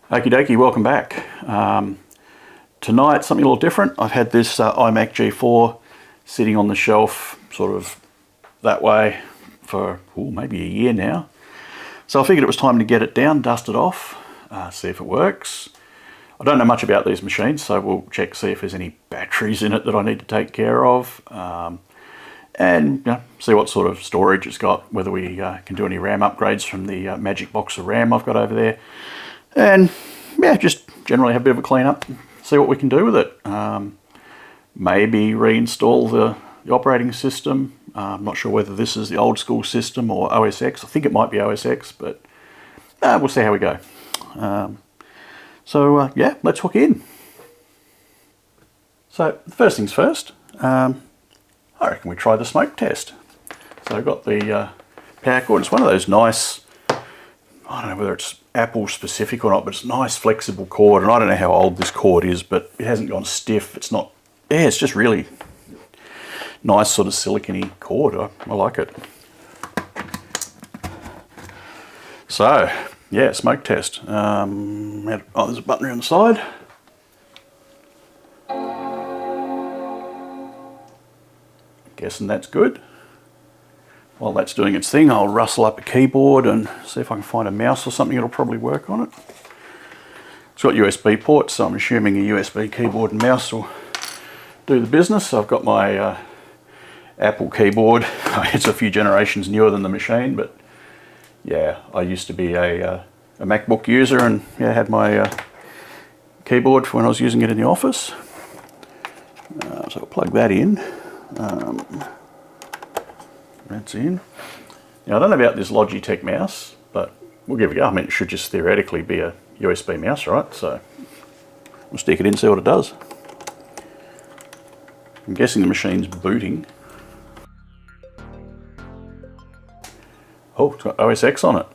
Okie dokie, welcome back. Tonight, something a little different. I've had this iMac G4 sitting on the shelf, sort of that way, for maybe a year now. So I figured it was time to get it down, dust it off, see if it works. I don't know much about these machines, so we'll check, see if there's any batteries in it that I need to take care of, and see what sort of storage it's got, whether we can do any RAM upgrades from the magic box of RAM I've got over there. And yeah, just generally have a bit of a clean up, see what we can do with it. Maybe reinstall the operating system. I'm not sure whether this is the old school system or OS X. I think it might be OS X, but we'll see how we go. Yeah, let's hook in. So first things first, I reckon we try the smoke test. So I've got the power cord. It's one of those nice, I don't know whether it's Apple specific or not, but it's a nice flexible cord, and I don't know how old this cord is, but it hasn't gone stiff. It's not, it's just really nice sort of silicone-y cord. I like it. So yeah, smoke test. There's a button around the side. Guessing that's good. While that's doing its thing, I'll rustle up a keyboard and see if I can find a mouse or something that'll probably work on it. It's got USB ports, so I'm assuming a USB keyboard and mouse will do the business. So I've got my Apple keyboard. It's a few generations newer than the machine, but yeah, I used to be a MacBook user, and yeah, had my keyboard for when I was using it in the office. So I'll plug that in. That's in. Now I don't know about this Logitech mouse, but we'll give it a go. I mean, it should just theoretically be a USB mouse, right? So we'll stick it in, see what it does. I'm guessing the machine's booting. Oh, it's got OS X on it.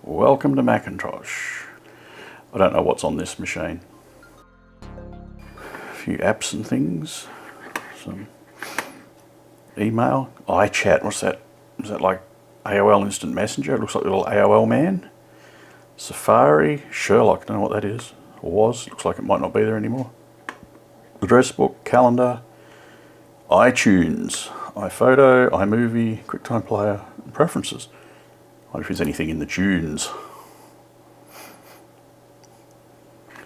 Welcome to Macintosh. I don't know what's on this machine. A few apps and things. Some email, iChat, what's that? Is that like AOL Instant Messenger? It looks like a little AOL man. Safari, Sherlock, don't know what that is, or was. Looks like it might not be there anymore. Address book, calendar, iTunes, iPhoto, iMovie, QuickTime Player, and preferences. I wonder if there's anything in the tunes.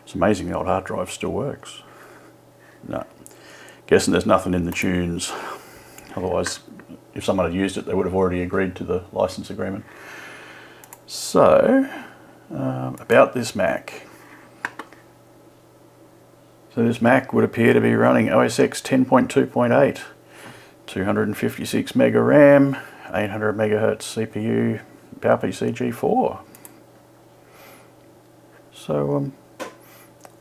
It's amazing the old hard drive still works. No, guessing there's nothing in the tunes. Otherwise, if someone had used it, they would have already agreed to the license agreement. So, about this Mac. So this Mac would appear to be running OS X 10.2.8, 256 mega RAM, 800 megahertz CPU, PowerPC G4. So,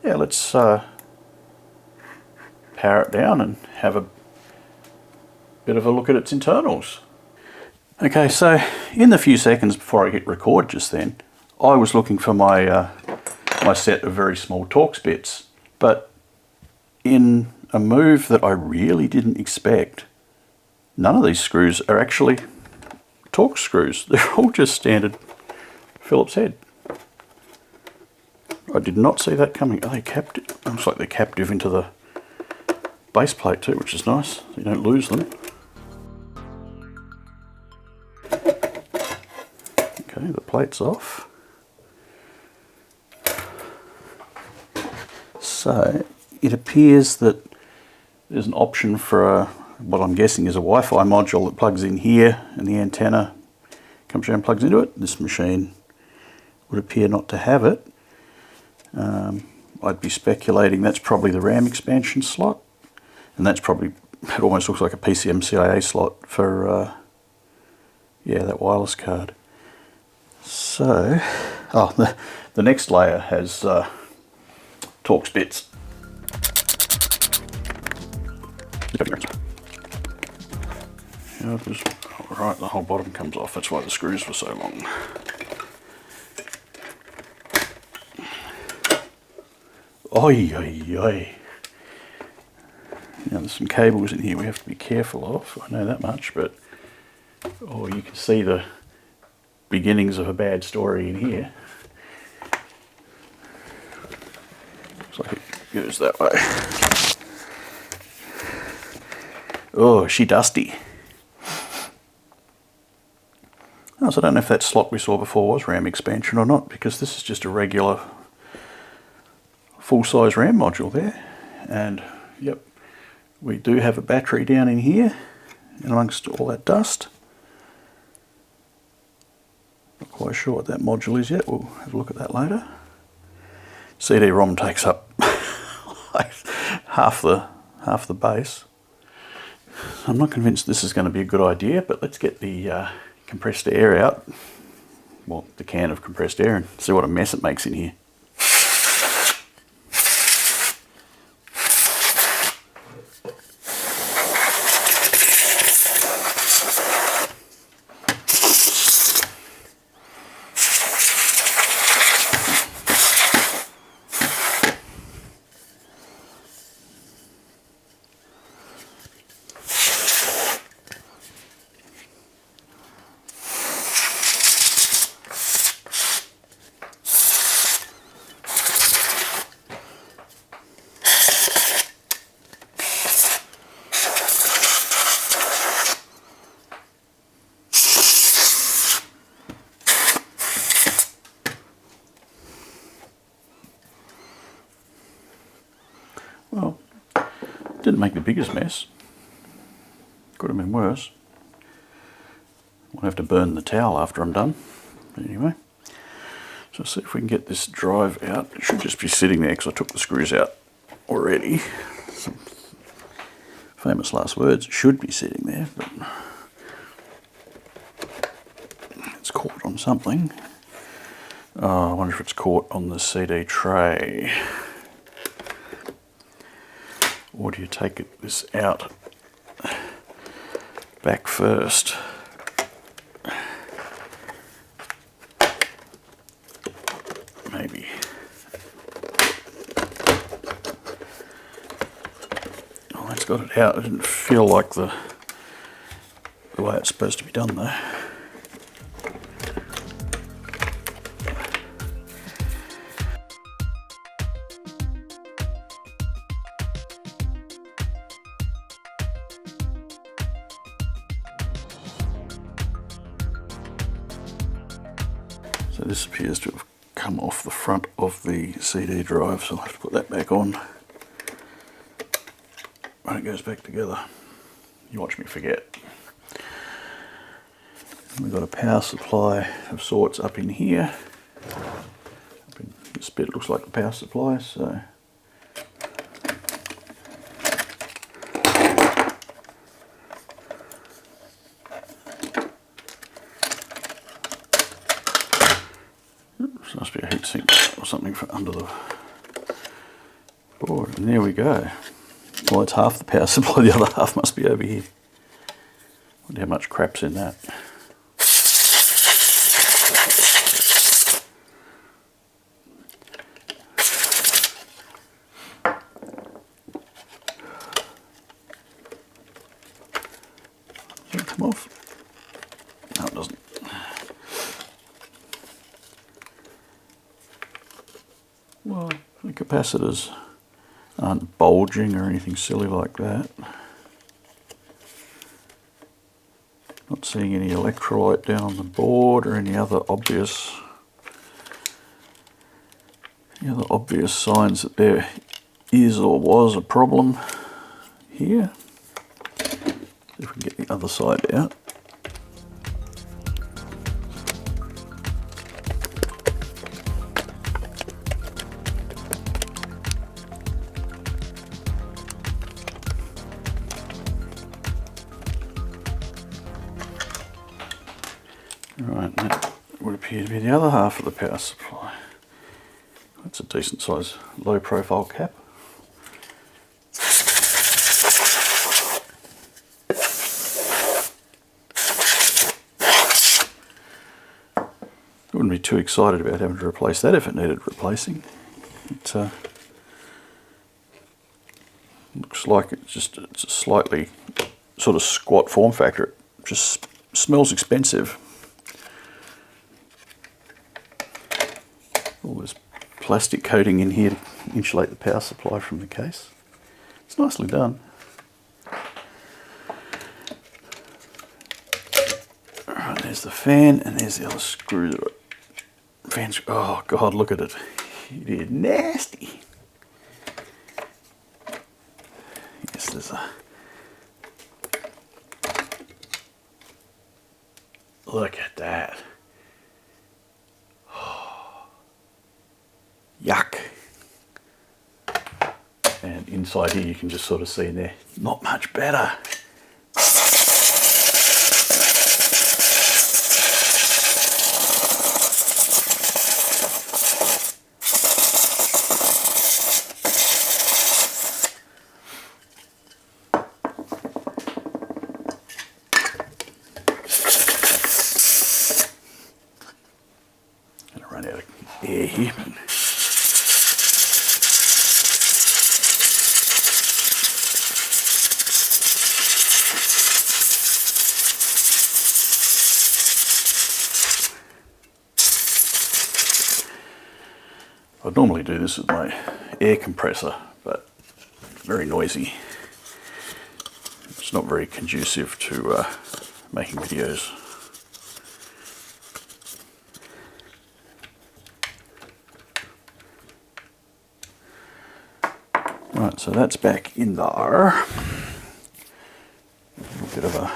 yeah, let's power it down and have a bit of a look at its internals. Okay, so in the few seconds before I hit record just then, I was looking for my my set of very small Torx bits, but in a move that I really didn't expect, none of these screws are actually Torx screws. They're all just standard Phillips head. I did not see that coming. Are they captive? Looks like they're captive into the base plate too, which is nice. So you don't lose them. Okay, the plate's off. So it appears that there's an option for what I'm guessing is a Wi-Fi module that plugs in here, and the antenna comes around and plugs into it. This machine would appear not to have it. I'd be speculating that's probably the RAM expansion slot, and that's probably, it almost looks like a PCMCIA slot for yeah, that wireless card. So, the next layer has Torx bits. Right, the whole bottom comes off. That's why the screws were so long. Oi, oi, oi. Now there's some cables in here we have to be careful of. I know that much, but oh, you can see the beginnings of a bad story in here. goes that way. Oh, is she dusty? Oh, so I don't know if that slot we saw before was RAM expansion or not, because this is just a regular full-size RAM module there. And yep, we do have a battery down in here and amongst all that dust. Not quite sure what that module is yet. We'll have a look at that later. CD-ROM takes up like half the base. I'm not convinced this is going to be a good idea, but let's get the compressed air out. Well, the can of compressed air, and see what a mess it makes in here. Well, didn't make the biggest mess. Could have been worse. I'll have to burn the towel after I'm done. But anyway, so let's see if we can get this drive out. It should just be sitting there because I took the screws out already. Some famous last words, it should be sitting there, but it's caught on something. Oh, I wonder if it's caught on the CD tray. Or do you take this out back first? Maybe. Oh, that's got it out. It didn't feel like the way it's supposed to be done though. So this appears to have come off the front of the CD drive, so I'll have to put that back on when it goes back together. You watch me forget. We've got a power supply of sorts up in here. This bit looks like the power supply, so must be a heatsink or something for under the board. And there we go. Well, it's half the power supply, the other half must be over here. Wonder how much crap's in that. Does it come off? No, it doesn't. Well, the capacitors aren't bulging or anything silly like that. Not seeing any electrolyte down on the board or any other obvious signs that there is or was a problem here. See if we can get the other side out. Right, that would appear to be the other half of the power supply. That's a decent size low profile cap. I wouldn't be too excited about having to replace that if it needed replacing. It looks like it's a slightly sort of squat form factor. It just smells expensive. All this plastic coating in here to insulate the power supply from the case. It's nicely done. Alright, there's the fan, and there's the other screw. Fan's, oh god, look at it. It is nasty. Yes, there's a... Look at that. Oh, yuck. And inside here you can just sort of see in there, not much better. Gonna run out of air here. I'd normally do this with my air compressor, but it's very noisy. It's not very conducive to making videos. Right, so that's back in there. A little bit of a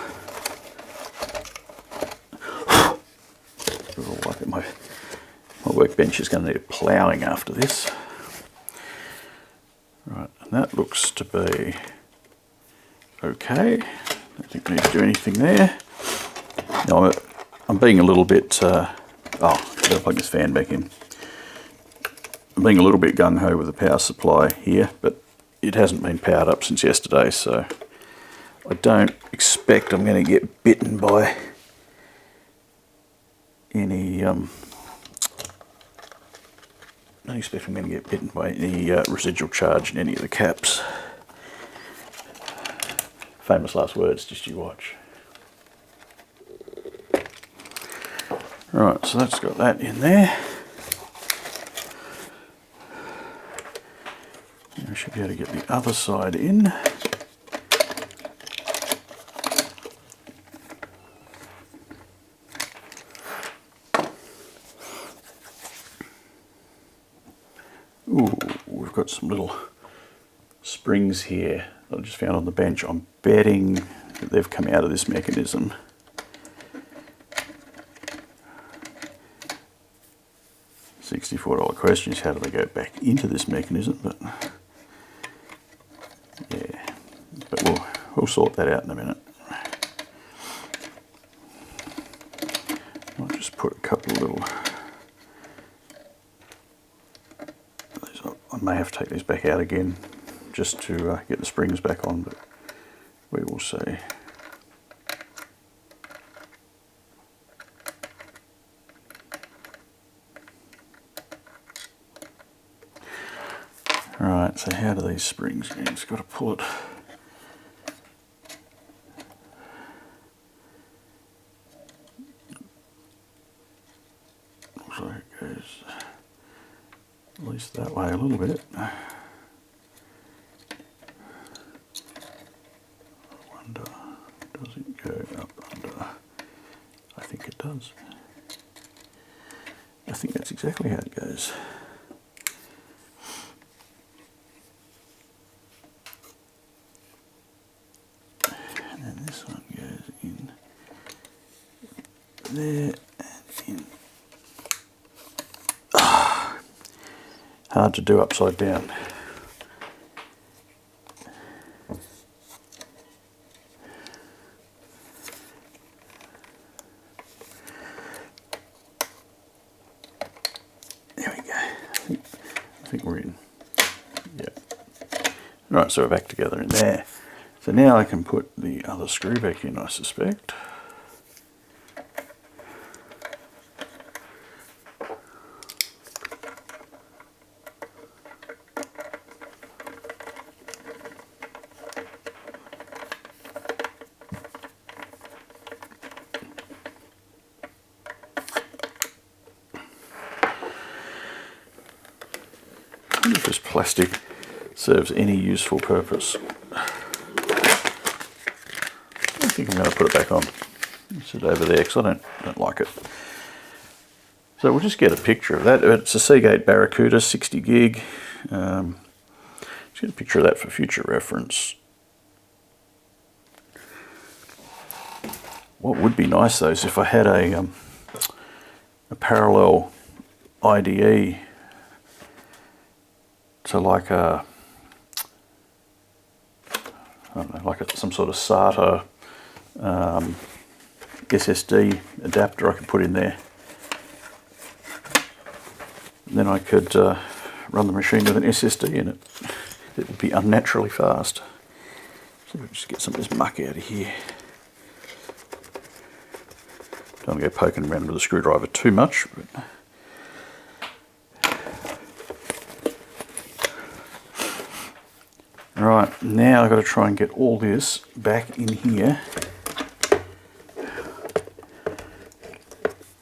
wipe at my workbench is going to need ploughing after this. Right, and that looks to be okay. Don't think we need to do anything there. Now I'm being a little bit, oh, I've got to plug this fan back in. I'm being a little bit gung-ho with the power supply here, but it hasn't been powered up since yesterday, so I don't expect I'm going to get bitten by any I don't expect I'm going to get bitten by any residual charge in any of the caps. Famous last words, just you watch. Right, so that's got that in there. I should be able to get the other side in. Ooh, we've got some little springs here that I just found on the bench. I'm betting that they've come out of this mechanism. $64 question is how do they go back into this mechanism, but yeah, but we'll sort that out in a minute. I'll just put a couple of little, I may have to take these back out again just to get the springs back on, but we will see. Right, so how do these springs go? It's got to pull it. Looks like it goes at least that way a little bit. I wonder, does it go up under? I think it does. I think that's exactly how it goes. And this one goes in there and in. Hard to do upside down. There we go. I think we're in. Yeah. Right, so we're back together in there. So now I can put the other screw back in, I suspect. plastic serves any useful purpose. I think I'm going to put it back on. It's over there because I don't like it. So we'll just get a picture of that. It's a Seagate Barracuda 60 gig. Just get a picture of that for future reference. What would be nice though is if I had a parallel IDE to like a, I don't know, like some sort of SATA SSD adapter I could put in there. And then I could run the machine with an SSD in it. It would be unnaturally fast. So we'll just get some of this muck out of here. Don't want to go poking around with a screwdriver too much. But Alright, now I've got to try and get all this back in here.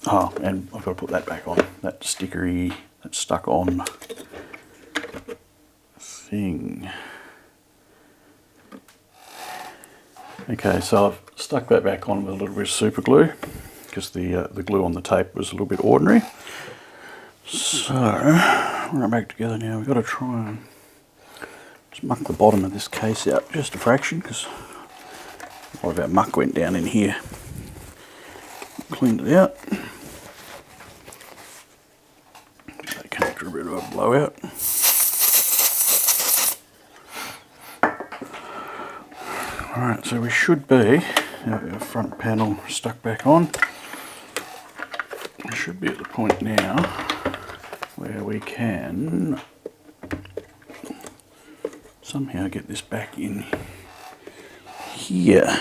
Oh, and I've got to put that back on. That stickery, that stuck on thing. Okay, so I've stuck that back on with a little bit of super glue because the glue on the tape was a little bit ordinary. So, we're back together now. We've got to try and just muck the bottom of this case out just a fraction because a lot of our muck went down in here. Cleaned it out. That connector a bit of a blowout. Alright, so we should be, our front panel stuck back on. We should be at the point now where we can somehow get this back in here.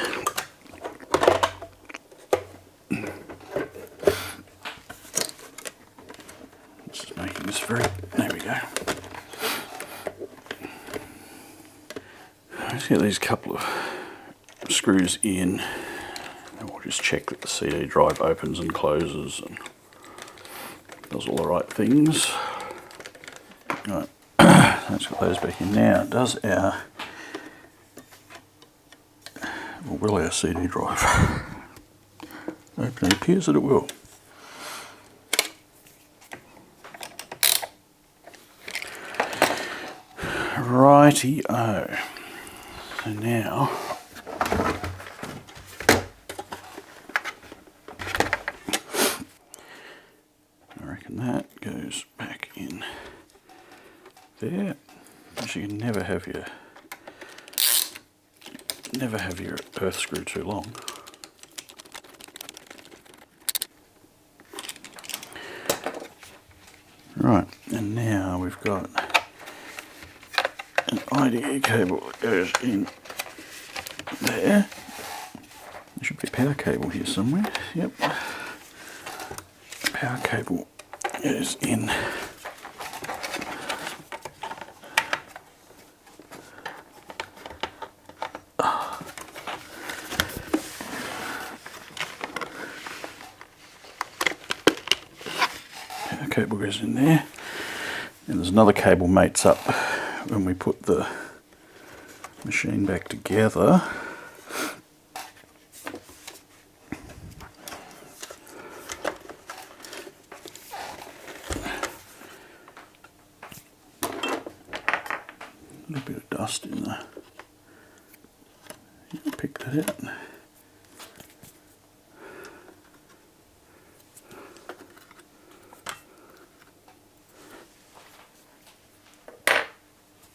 Just making this very, there we go. Let's get these couple of screws in and we'll just check that the CD drive opens and closes and does all the right things. Right. Let's get those back in now. Does our, or will our CD drive open? It appears that it will. Righty-o. So now, I reckon that goes back in there. Because you can never have your earth screw too long. Right, and now we've got an IDE cable that goes in there. There should be a power cable here somewhere. Yep. Power cable goes in. Power cable goes in there. And there's another cable mates up when we put the machine back together. A little bit of dust in there. You pick that out.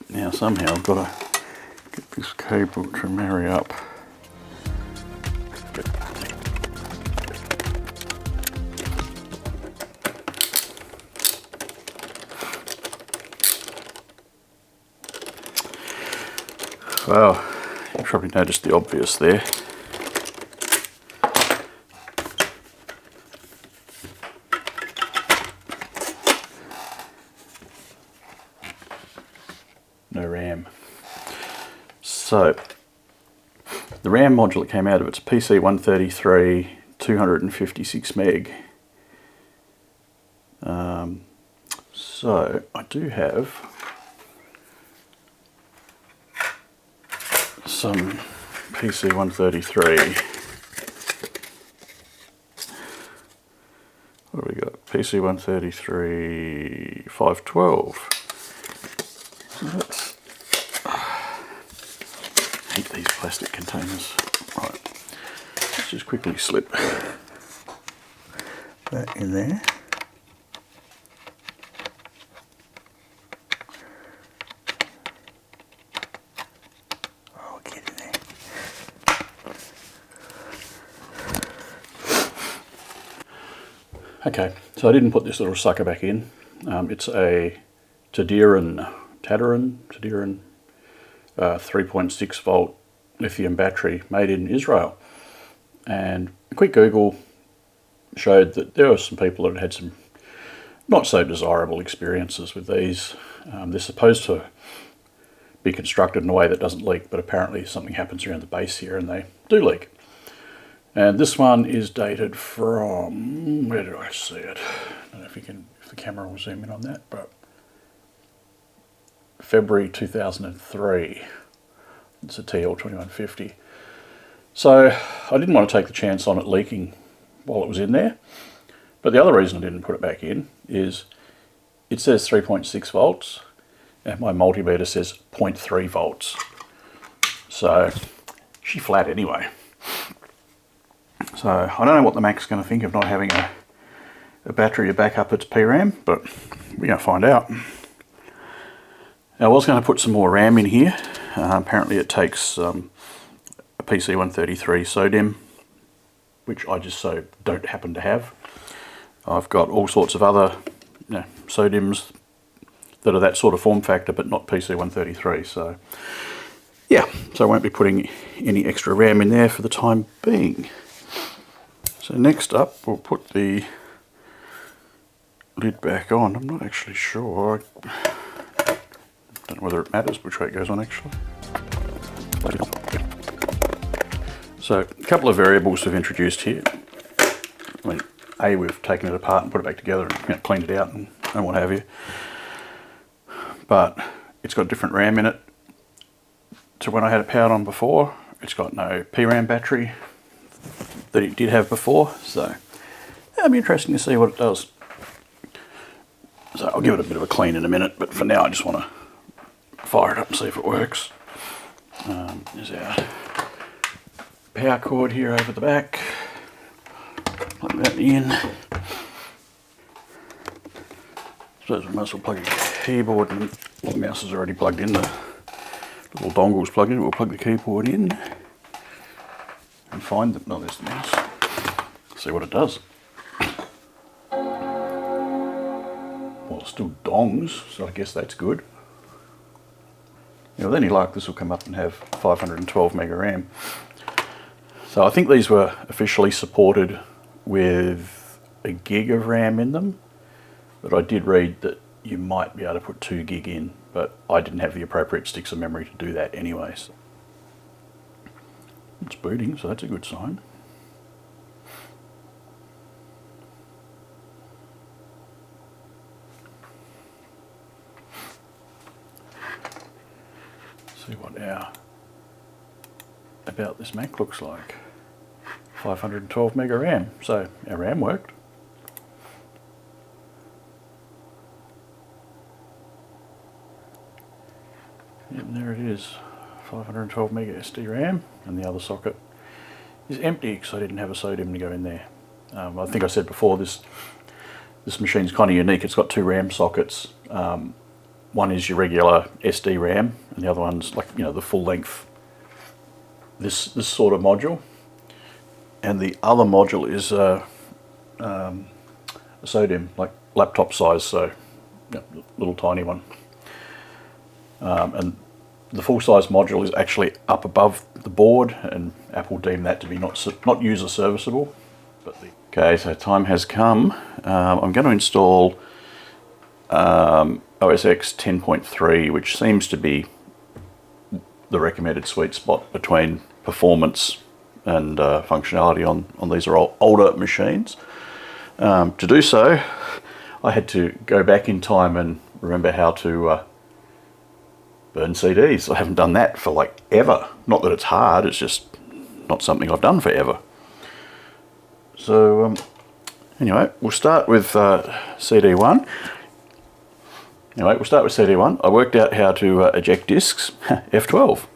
Now somehow I've got to get this cable to marry up. Well, you probably noticed the obvious there. No RAM. So, the RAM module that came out of it's a PC133 256 meg. So, I do have some PC133. What have we got? PC133 512. So let's heat these plastic containers. Right, let's just quickly slip that in there. Oh, get in there. Okay, so I didn't put this little sucker back in. It's a Tadiran 3.6 volt lithium battery made in Israel. And a quick Google showed that there were some people that had some not so desirable experiences with these. They're supposed to be constructed in a way that doesn't leak, but apparently something happens around the base here and they do leak. And this one is dated from, where did I see it? I don't know if the camera will zoom in on that, but February 2003. It's a TL2150. So I didn't want to take the chance on it leaking while it was in there. But the other reason I didn't put it back in is it says 3.6 volts and my multimeter says 0.3 volts. So she flat anyway. So I don't know what the Mac's going to think of not having a battery to back up its PRAM, but we're going to find out. Now, I was going to put some more RAM in here. Apparently it takes a PC133 SODIMM, which I just so don't happen to have. I've got all sorts of other SODIMMs that are that sort of form factor, but not PC133. So yeah, so I won't be putting any extra RAM in there for the time being. So next up, we'll put the lid back on. I'm not actually sure. I don't know whether it matters which way it goes on actually. So a couple of variables we've introduced here. I mean, we've taken it apart and put it back together and cleaned it out and what have you. But it's got different RAM in it to when I had it powered on before. It's got no PRAM battery that it did have before, so it'll be interesting to see what it does. So I'll give it a bit of a clean in a minute, but for now I just want to fire it up and see if it works. There's our power cord here over the back. Plug that in. So we might as well plug a keyboard in. Well, the mouse is already plugged in, the little dongle's plugged in. We'll plug the keyboard in and find them. No, there's the mouse. See what it does. Well, it's still dongs, so I guess that's good. With any luck, this will come up and have 512 mega RAM. So I think these were officially supported with a gig of RAM in them, but I did read that you might be able to put 2 gig in, but I didn't have the appropriate sticks of memory to do that anyway. So it's booting, so that's a good sign. See what about this Mac looks like. 512 mega RAM, so our RAM worked. Yep, and there it is, 512 mega SD RAM, and the other socket is empty because I didn't have a SODIMM to go in there. I think I said before, this machine's kind of unique. It's got 2 RAM sockets. One is your regular SD RAM, and the other one's like, the full length, this sort of module. And the other module is a SODIMM, like laptop size, so little tiny one. And the full size module is actually up above the board, and Apple deemed that to be not user serviceable. Okay, so time has come. I'm going to install OS X 10.3, which seems to be the recommended sweet spot between performance and functionality on these are all older machines. To do so, I had to go back in time and remember how to burn CDs. I haven't done that for like ever. Not that it's hard, it's just not something I've done forever. So anyway, we'll start with CD1. Anyway, we'll start with CD1. I worked out how to eject discs, F12.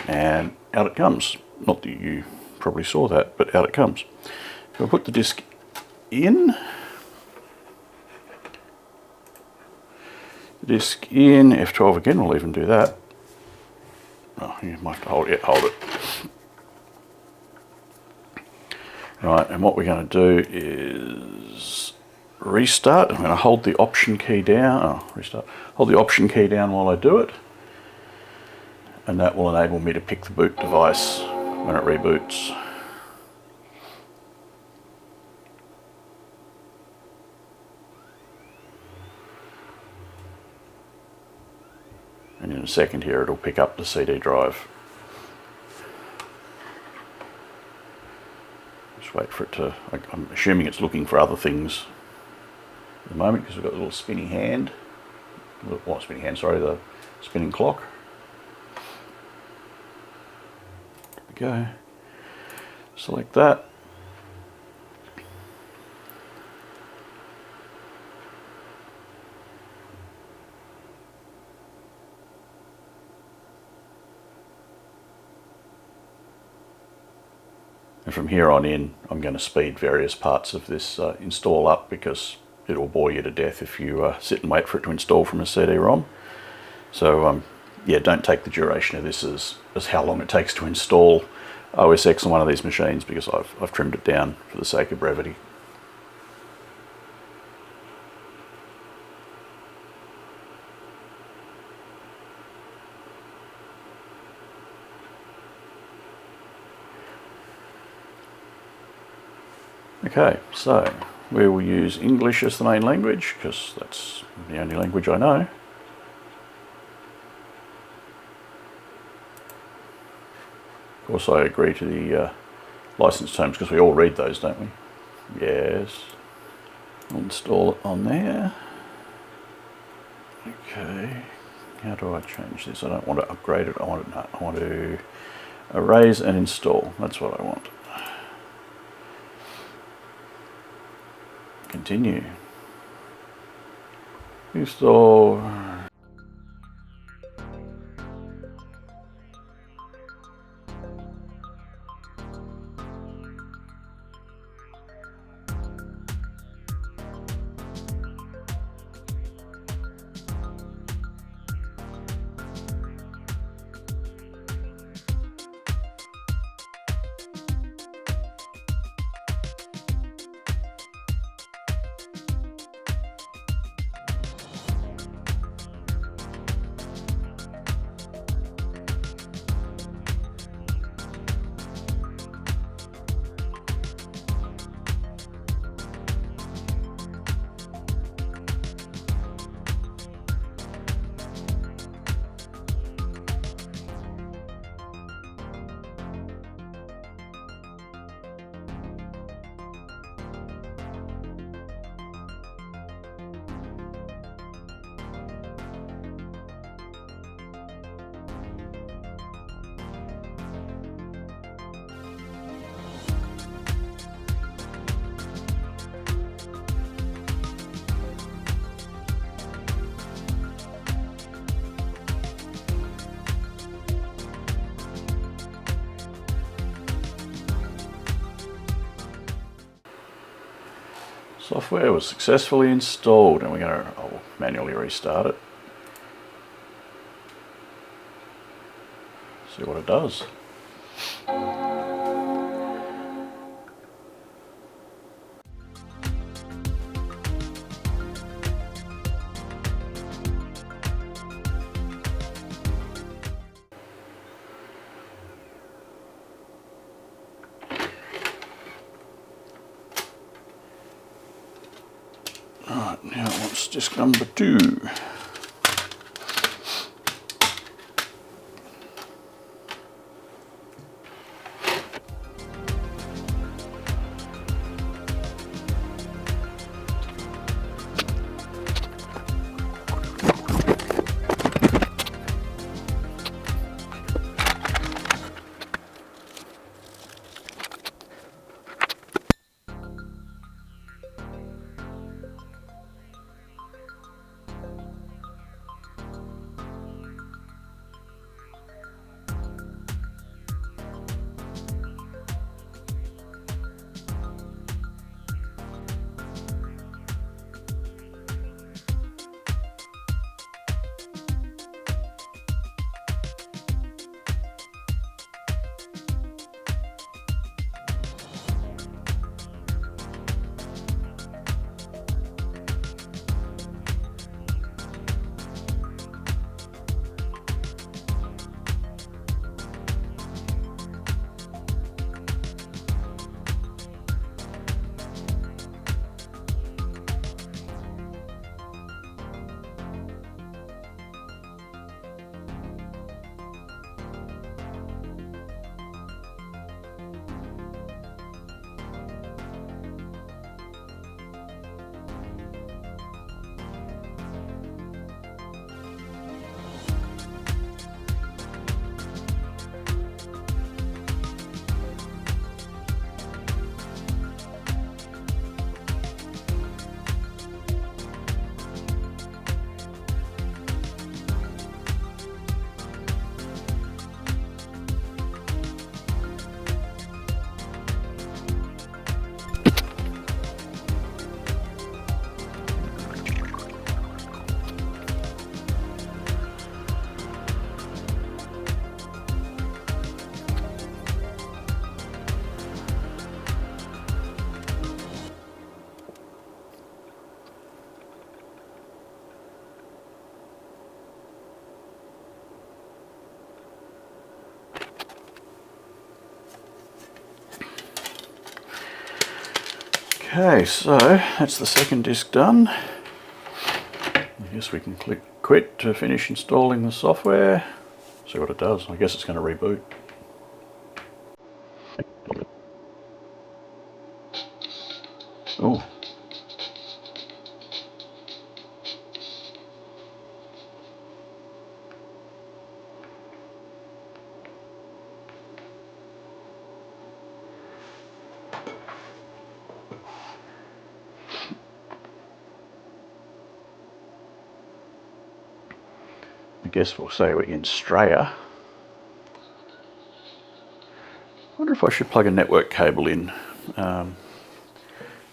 And out it comes. Not that you probably saw that, but out it comes. So I'll put the disc in. The disc in, F12 again, we'll even do that. Oh, you might have to hold it. Right, and what we're going to do is restart. I'm going to hold the Option key down. Oh, restart. Hold the Option key down while I do it. And that will enable me to pick the boot device when it reboots. And in a second here it'll pick up the CD drive. Just wait for it to, I'm assuming it's looking for other things at the moment because we've got the little spinning hand. Well, spinning hand, sorry, the spinning clock. There we go. Select that. And from here on in, I'm going to speed various parts of this install up because it will bore you to death if you sit and wait for it to install from a CD-ROM. So yeah, don't take the duration of this as how long it takes to install OS X on one of these machines because I've trimmed it down for the sake of brevity. Okay, so we will use English as the main language because that's the only language I know. Of course I agree to the license terms because we all read those, don't we? Yes. I'll install it on there. Okay, how do I change this? I don't want to upgrade it, I want to erase and install. That's what I want. Continue. Install. Software was successfully installed, and we're going to manually restart it. See what it does. Right, now it wants disk number 2. Okay, so that's the second disk done. I guess we can click quit to finish installing the software. See what it does. I guess it's going to reboot. Oh. I guess we'll say we're in Straya. I wonder if I should plug a network cable in,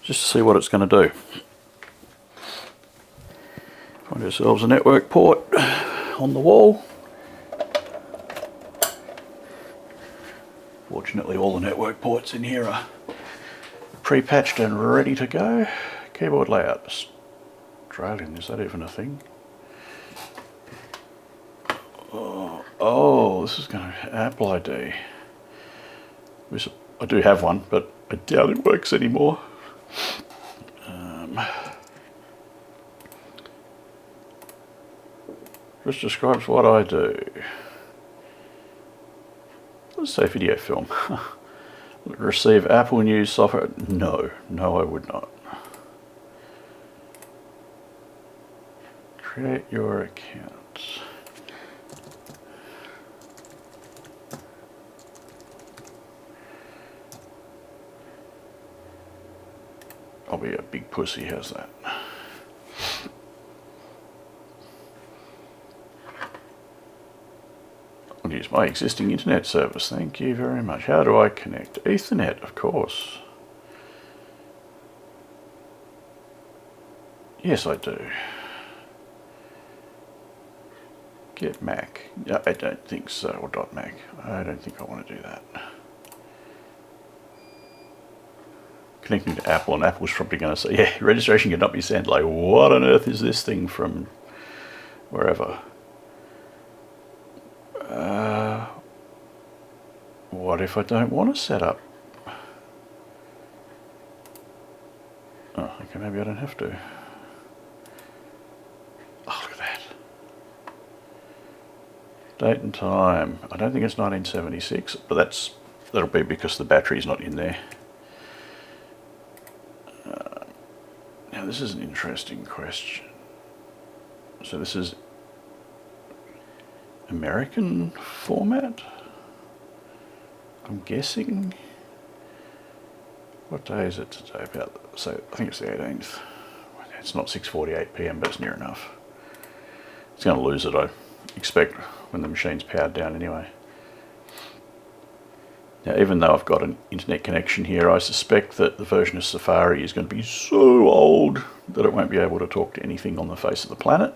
just to see what it's going to do. Find ourselves a network port on the wall. Fortunately, all the network ports in here are pre-patched and ready to go. Keyboard layout. Australian, is that even a thing? Oh, this is going to Apple ID. I do have one, but I doubt it works anymore. Just describes what I do. Let's say video film. Receive Apple News software. No, I would not. Create your account. I'll be a big pussy, how's that? I'll use my existing internet service, thank you very much. How do I connect? Ethernet, of course. Yes, I do. Get Mac. Yeah, I don't think so, or .Mac. I don't think I want to do that. Connecting to Apple, and Apple's probably going to say, yeah, registration cannot be sent. Like, what on earth is this thing from wherever? What if I don't want to set up? Oh, okay, maybe I don't have to. Oh, look at that. Date and time. I don't think it's 1976, but that'll be because the battery's not in there. Now this is an interesting question. So this is American format? I'm guessing. What day is it today? So I think it's the 18th. It's not 6:48 PM, but it's near enough. It's going to lose it, I expect, when the machine's powered down anyway. Now, even though I've got an internet connection here, I suspect that the version of Safari is going to be so old that it won't be able to talk to anything on the face of the planet.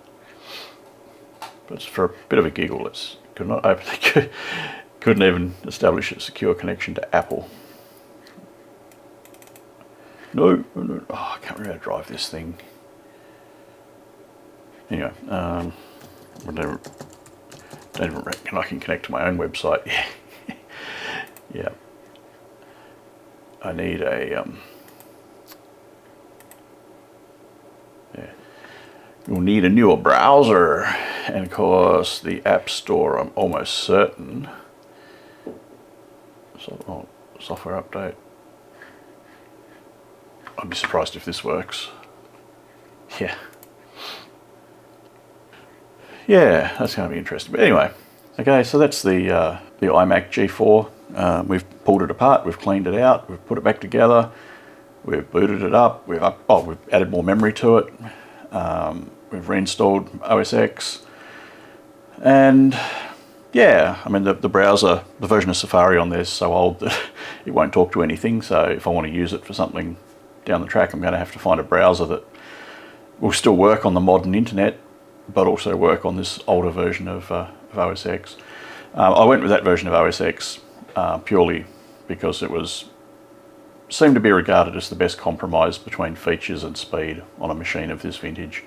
But for a bit of a giggle, couldn't even establish a secure connection to Apple. No. Oh, I can't remember how to drive this thing. Anyway, I don't even reckon I can connect to my own website. Yeah. I need a you'll need a newer browser, and of course the App Store, I'm almost certain. So, software update. I'd be surprised if this works. Yeah. Yeah, that's going to be interesting. But anyway, okay, so that's the iMac G4. We've pulled it apart, we've cleaned it out, we've put it back together, we've booted it up, we've added more memory to it, we've reinstalled OS X, and yeah, I mean the browser, the version of Safari on there is so old that it won't talk to anything, so if I want to use it for something down the track, I'm going to have to find a browser that will still work on the modern internet, but also work on this older version of OS X. I went with that version of OS X purely because it seemed to be regarded as the best compromise between features and speed on a machine of this vintage.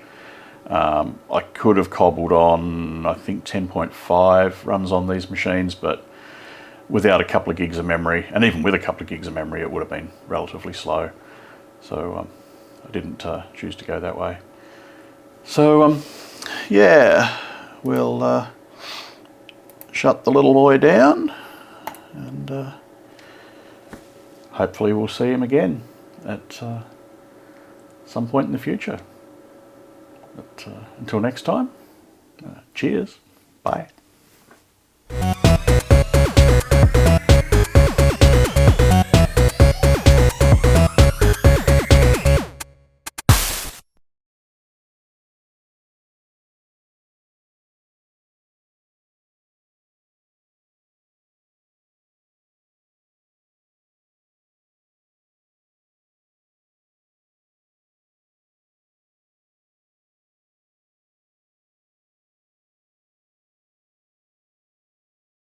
I could have cobbled on, I think 10.5 runs on these machines, but without a couple of gigs of memory, and even with a couple of gigs of memory, it would have been relatively slow. So I didn't choose to go that way. So yeah, we'll shut the little boy down, and hopefully we'll see him again at some point in the future. But until next time, cheers, bye.